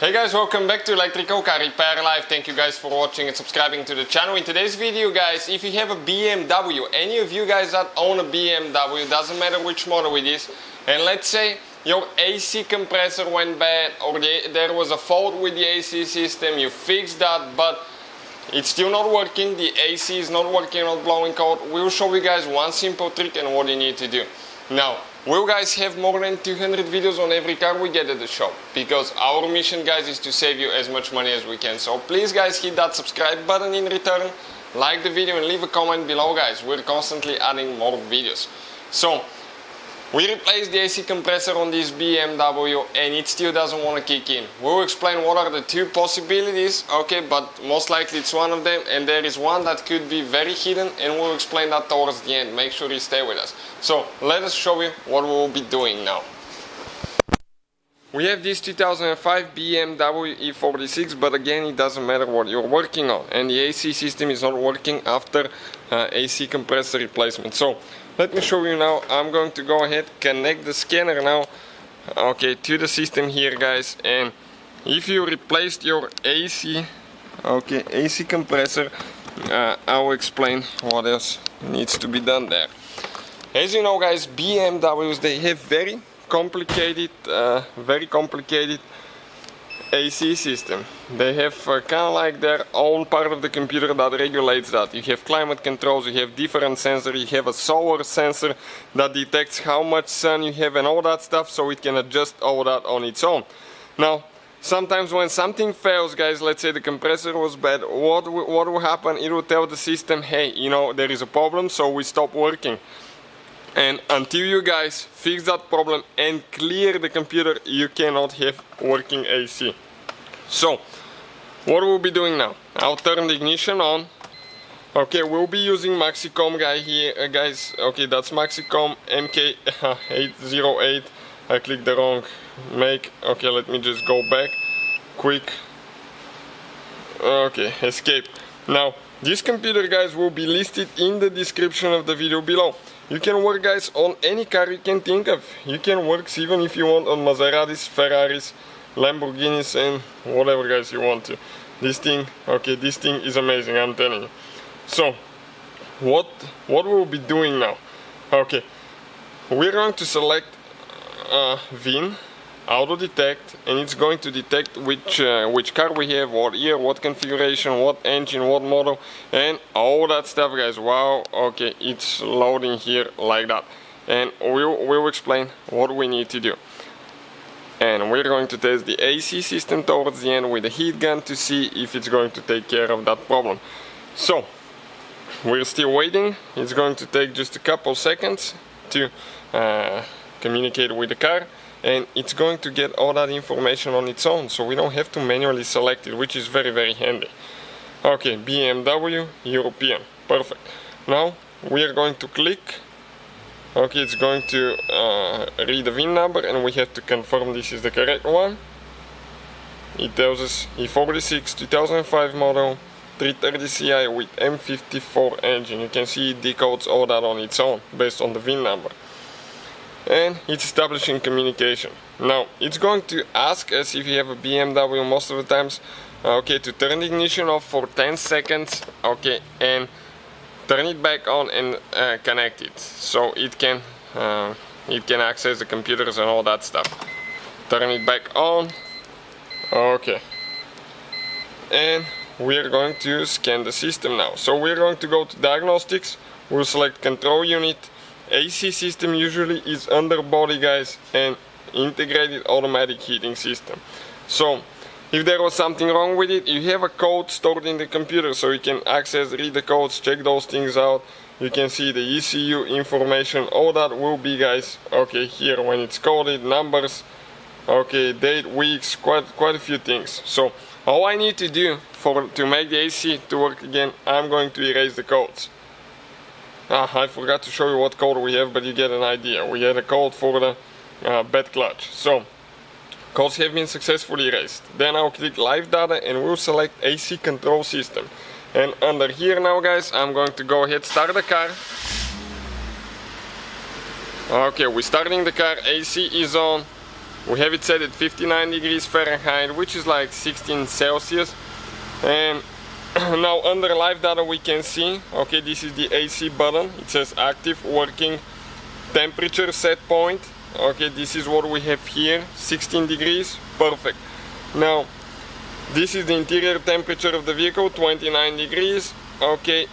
Hey guys, welcome back to Electrical Car Repair Live. Thank you guys for watching and subscribing to the channel. In today's video guys, if you have a BMW, any of you guys that own a BMW, doesn't matter which model it is, and let's say your AC compressor went bad or there was a fault with the AC system, you fixed that but it's still not working, the AC is not working, not blowing cold, we'll show you guys one simple trick and what you need to do. Now, we'll guys have more than 200 videos on every car we get at the shop, because our mission guys is to save you as much money as we can. So please guys hit that subscribe button in return, like the video and leave a comment below guys, we're constantly adding more videos. So we replaced the AC compressor on this BMW and it still doesn't want to kick in. We'll explain what are the two possibilities, okay, but most likely it's one of them, and there is one that could be very hidden, and we'll explain that towards the end. Make sure you stay with us. So let us show you what we will be doing now. We have this 2005 BMW E46, but again it doesn't matter what you're working on, and the AC system is not working after AC compressor replacement. So let me show you now. I'm going to go ahead, connect the scanner now, okay, to the system here guys, and if you replaced your AC compressor, I'll explain what else needs to be done there. As you know guys, BMWs, they have very complicated AC system. They have kind of like their own part of the computer that regulates that. You have climate controls, you have different sensors, you have a solar sensor that detects how much sun you have and all that stuff, so it can adjust all that on its own. Now, sometimes when something fails guys, let's say the compressor was bad, what will happen? It will tell the system, hey, you know, there is a problem, so we stop working. And until you guys fix that problem and clear the computer, you cannot have working AC. So, what we'll be doing now, I'll turn the ignition on. Okay, we'll be using Maxicom guys. Okay, that's Maxicom MK808. I clicked the wrong make. Okay, let me just go back quick. Okay, escape. Now, this computer guys will be listed in the description of the video below. You can work guys on any car you can think of. You can work even if you want on Maseratis, Ferraris, Lamborghinis and whatever guys you want to. This thing, okay, this thing is amazing, I'm telling you. So, what we'll be doing now? Okay, we're going to select VIN, auto detect, and it's going to detect which car we have, what year, what configuration, what engine, what model, and all that stuff guys. Wow, okay, it's loading here like that, and we'll explain what we need to do. And we're going to test the AC system towards the end with a heat gun to see if it's going to take care of that problem. So we're still waiting. It's going to take just a couple seconds to communicate with the car, and it's going to get all that information on its own, so we don't have to manually select it, which is very, very handy. Okay, BMW, European, perfect. Now we are going to click. Okay, it's going to read the VIN number, and we have to confirm this is the correct one. It tells us E46 2005 model, 330 Ci with M54 engine. You can see it decodes all that on its own based on the VIN number. And it's establishing communication. Now it's going to ask us, if you have a BMW most of the times, okay, to turn the ignition off for 10 seconds, okay, and turn it back on and connect it, so it can access the computers and all that stuff. Turn it back on, okay, and we're going to scan the system now. So we're going to go to diagnostics, we'll select control unit. AC system usually is under body guys, and integrated automatic heating system. So if there was something wrong with it, you have a code stored in the computer, so you can access, read the codes, check those things out. You can see the ECU information, all that will be guys, okay, here when it's coded, numbers, okay, date, weeks, quite a few things. So all I need to do to make the AC to work again, I'm going to erase the codes. I forgot to show you what code we have, but you get an idea. We had a code for the bed clutch. So, codes have been successfully erased. Then I'll click live data and we'll select AC control system. And under here now guys, I'm going to go ahead, start the car. Okay, we're starting the car, AC is on. We have it set at 59 degrees Fahrenheit, which is like 16 Celsius. And now under live data we can see, okay, this is the AC button. It says active working temperature set point. Okay, this is what we have here, 16 degrees, perfect. Now this is the interior temperature of the vehicle, 29 degrees. Okay,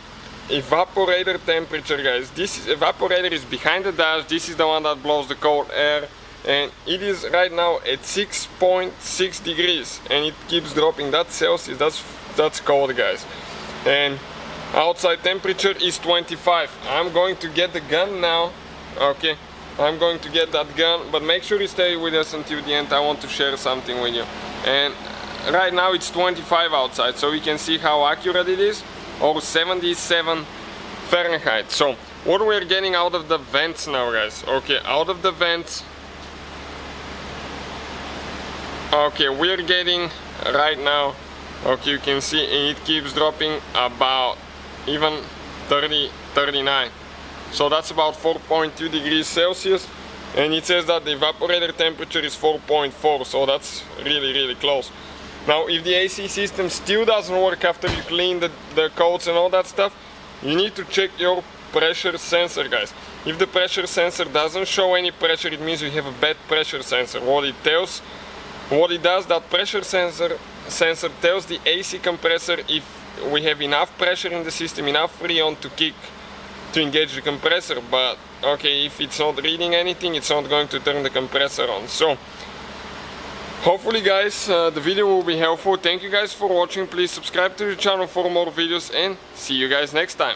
evaporator temperature, guys. This evaporator is behind the dash. This is the one that blows the cold air, and it is right now at 6.6 degrees, and it keeps dropping. That's Celsius. That's cold, guys. And outside temperature is 25. I'm going to get the gun now. Okay, I'm going to get that gun, but make sure you stay with us until the end. I want to share something with you. And right now it's 25 outside, so we can see how accurate it is, or 77 Fahrenheit. So what we're getting out of the vents now, guys. Okay, out of the vents, okay, we're getting right now, okay, you can see it keeps dropping about even 39. So that's about 4.2 degrees Celsius, and it says that the evaporator temperature is 4.4, so that's really close. Now if the AC system still doesn't work after you clean the codes and all that stuff, you need to check your pressure sensor, guys. If the pressure sensor doesn't show any pressure, it means you have a bad pressure sensor. What it does, that pressure sensor tells the AC compressor if we have enough pressure in the system, enough freon to engage the compressor. But okay, if it's not reading anything, it's not going to turn the compressor on. So hopefully, guys, the video will be helpful. Thank you guys for watching. Please subscribe to the channel for more videos, and see you guys next time.